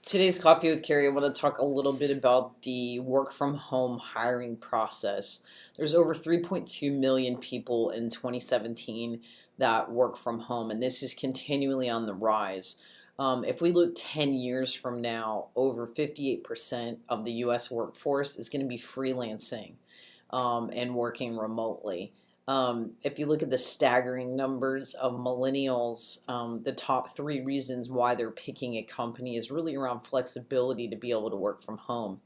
Today's Coffee with Carrie, I want to talk a little bit about the work from home hiring process. There's over 3.2 million people in 2017 that work from home, and this is continually on the rise. If we look 10 years from now, over 58% of the US workforce is going to be freelancing and working remotely. If you look at the staggering numbers of millennials, the top three reasons why they're picking a company is really around flexibility to be able to work from home.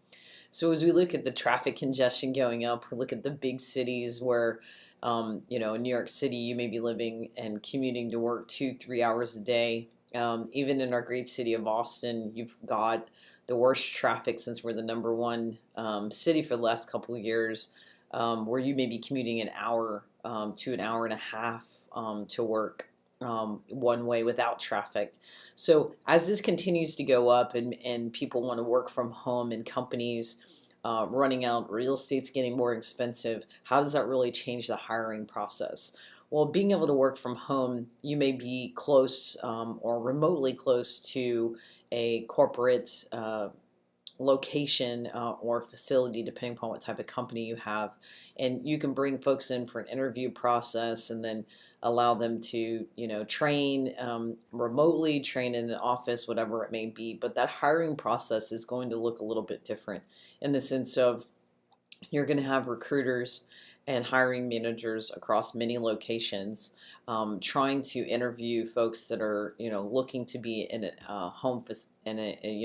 So as we look at the traffic congestion going up, we look at the big cities where, in New York City, you may be living and commuting to work 2, 3 hours a day. Even in our great city of Austin, you've got the worst traffic since we're the number one city for the last couple of years, where you may be commuting an hour to an hour and a half to work one way without traffic. So as this continues to go up and people want to work from home and companies running out, real estate's getting more expensive, how does that really change the hiring process? Well, being able to work from home, you may be close or remotely close to a corporate location or facility, depending upon what type of company you have. And you can bring folks in for an interview process and then allow them to, train remotely, train in an office, whatever it may be. But that hiring process is going to look a little bit different in the sense of you're going to have recruiters and hiring managers across many locations trying to interview folks that are looking to be in a home in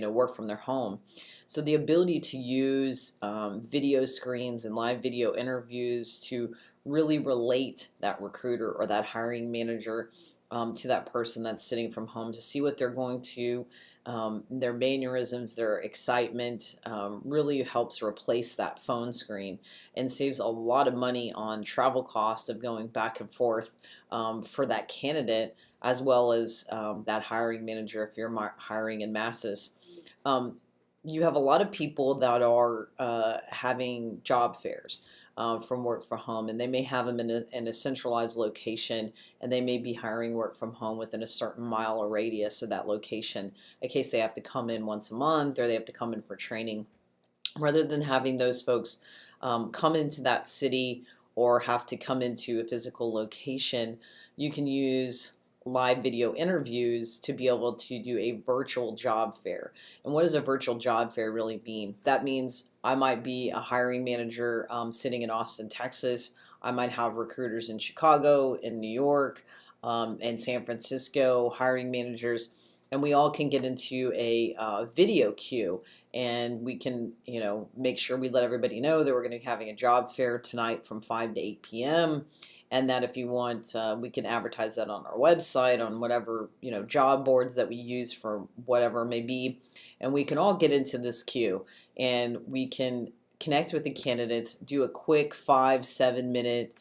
a work from their home. So the ability to use video screens and live video interviews to really relate that recruiter or that hiring manager to that person that's sitting from home, to see what they're going to their mannerisms, their excitement, really helps replace that phone screen and saves a lot of money on travel cost of going back and forth for that candidate, as well as that hiring manager if you're hiring in masses. You have a lot of people that are having job fairs from work from home, and they may have them in a centralized location, and they may be hiring work from home within a certain mile or radius of that location in case they have to come in once a month or they have to come in for training. Rather than having those folks come into that city or have to come into a physical location, you can use live video interviews to be able to do a virtual job fair. And what does a virtual job fair really mean? That means I might be a hiring manager sitting in Austin, Texas. I might have recruiters in Chicago, in New York, and San Francisco, hiring managers, and we all can get into a video queue, and we can make sure we let everybody know that we're going to be having a job fair tonight from 5 to 8 p.m. and that if you want, we can advertise that on our website, on whatever job boards that we use for whatever it may be, and we can all get into this queue and we can connect with the candidates, do a quick 5-7 minute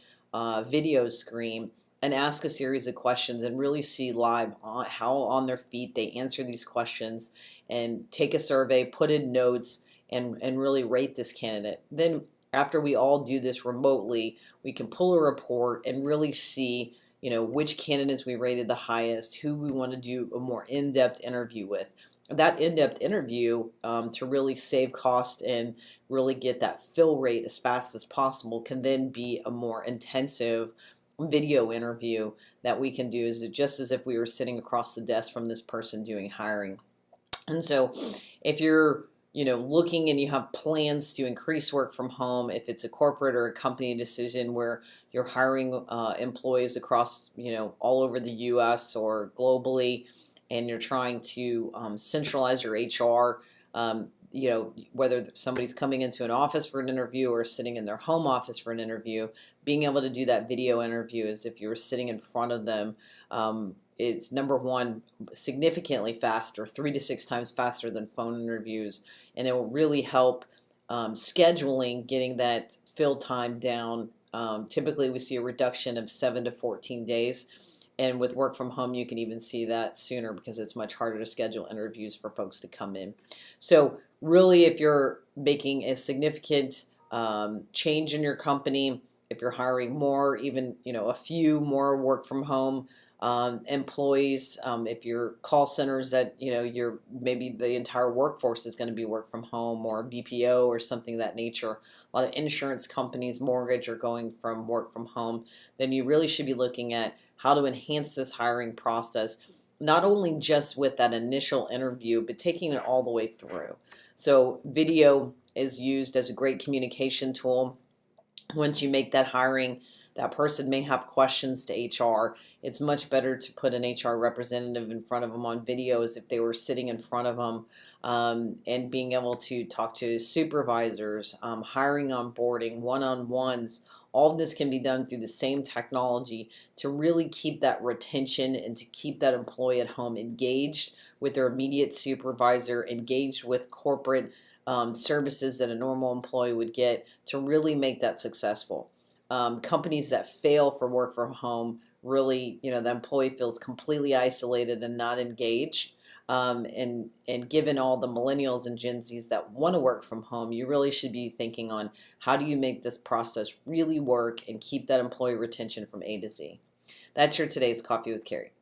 video screen and ask a series of questions and really see live how on their feet they answer these questions, and take a survey, put in notes, and really rate this candidate. Then after we all do this remotely, we can pull a report and really see which candidates we rated the highest, who we want to do a more in-depth interview with. That in-depth interview, to really save cost and really get that fill rate as fast as possible, can then be a more intensive video interview that we can do just as if we were sitting across the desk from this person doing hiring. And so if you're looking and you have plans to increase work from home, if it's a corporate or a company decision where you're hiring employees across all over the US or globally, and you're trying to centralize your HR, whether somebody's coming into an office for an interview or sitting in their home office for an interview, being able to do that video interview as if you were sitting in front of them is, number one, significantly faster, 3 to 6 times faster than phone interviews, and it will really help scheduling, getting that fill time down. Typically, we see a reduction of 7 to 14 days. And with work from home, you can even see that sooner because it's much harder to schedule interviews for folks to come in. So really, if you're making a significant change in your company, if you're hiring more, even a few more work from home employees, if your call centers that you're maybe the entire workforce is going to be work from home, or BPO or something of that nature. A lot of insurance companies, mortgage, are going from work from home. Then you really should be looking at how to enhance this hiring process, not only just with that initial interview, but taking it all the way through. So video is used as a great communication tool. Once you make that hiring, that person may have questions to HR. It's much better to put an HR representative in front of them on video as if they were sitting in front of them, and being able to talk to supervisors, hiring, onboarding, one-on-ones. All of this can be done through the same technology to really keep that retention and to keep that employee at home engaged with their immediate supervisor, engaged with corporate services that a normal employee would get, to really make that successful. Companies that fail for work from home, really, the employee feels completely isolated and not engaged. And given all the millennials and Gen Zs that want to work from home, you really should be thinking on how do you make this process really work and keep that employee retention from A to Z. That's your today's Coffee with Carrie.